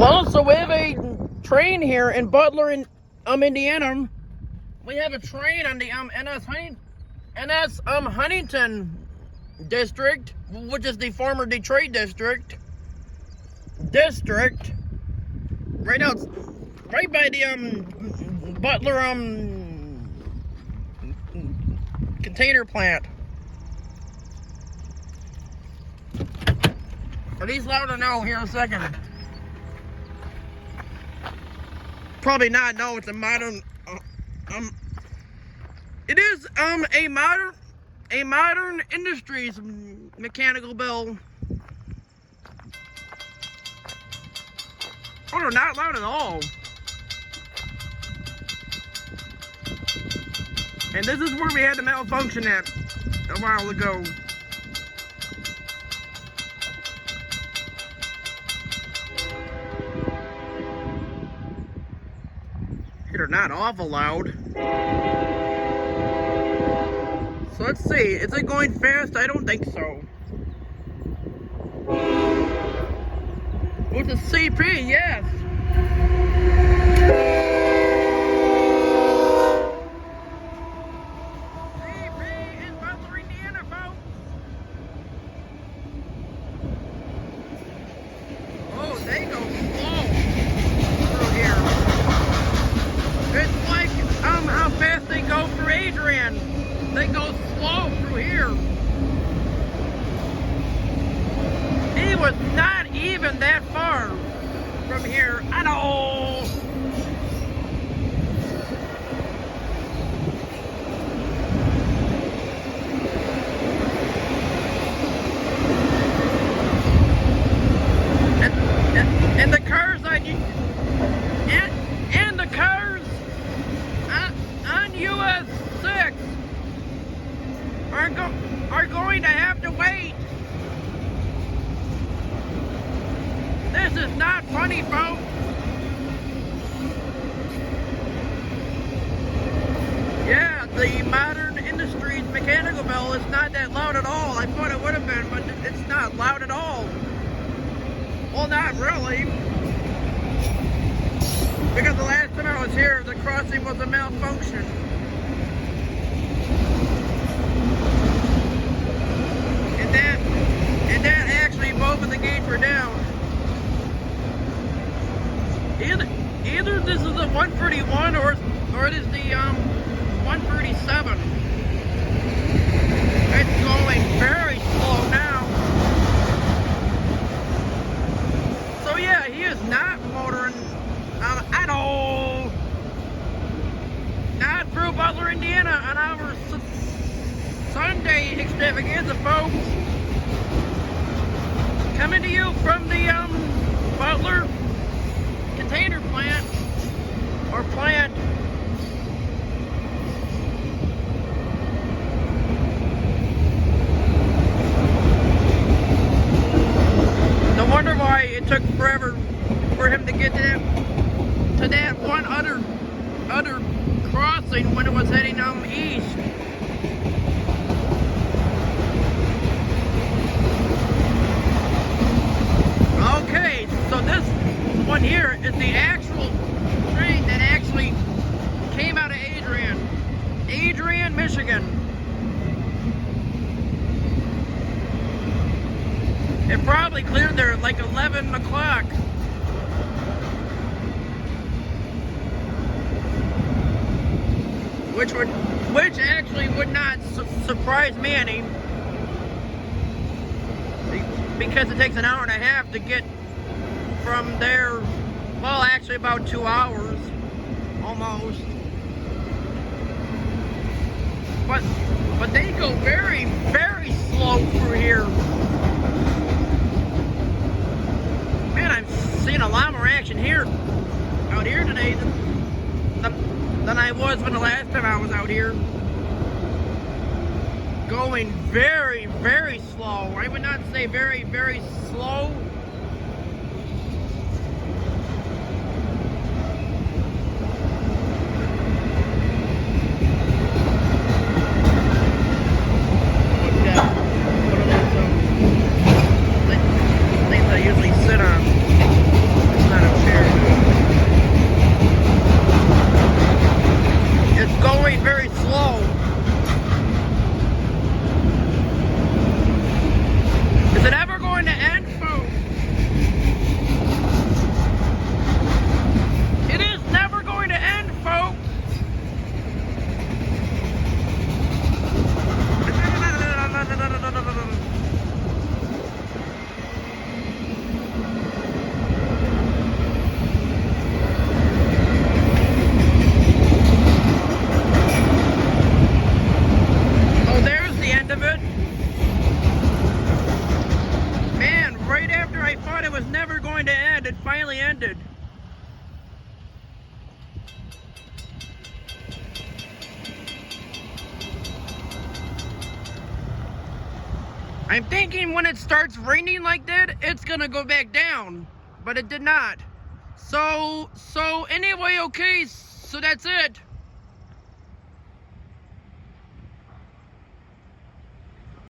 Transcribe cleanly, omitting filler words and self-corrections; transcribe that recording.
Well, so we have a train here in Butler, in Indiana. We have a train on the NS Huntington district, which is the former Detroit district. Right now, it's right by the Butler container plant. Are these loud or no? Here in a second. Probably not. No, it's a modern. It is a modern industries mechanical bill. Oh, they're not loud at all. And this is where we had the malfunction at a while ago. They're not awful loud. So let's see, is it going fast? I don't think so. With the CP, yes. CP in Butler, Indiana, folks. Oh, they go slow through here. It's like how fast they go through Adrian. They go slow through here. He was not even that far from here. I know. And the cars and the cars on US 6 are going to have to wait. This is not funny, folks. Yeah, the modern industries mechanical bell is not that loud at all. I thought it would have been, but it's not loud at all. Well, not really. Because the last time I was here, the crossing was a malfunction. And that actually both of the gates were down. Either this is the 131 or it is the 137. It's going very slow now. So yeah, he is not motoring at all. Not through Butler, Indiana on our Sunday extravaganza, folks. Coming to you from the Butler container plant or plant. No wonder why it took forever for him to get to that one other crossing when it was heading east. Okay, so this one here is the actual train that actually came out of Adrian, Michigan. It probably cleared there at like 11 o'clock. Which actually would not surprise me any, because it takes an hour and a half to get from there. Well, actually about 2 hours, almost. But they go very, very slow through here. Man, I'm seeing a lot more action out here today than I was when the last time I was out here. Going very, very slow. I would not say very, very slow. Things I usually sit on. It's not a was never going to end. It finally ended. I'm thinking when it starts raining like that, it's gonna go back down, but it did not. So anyway, okay, so that's it.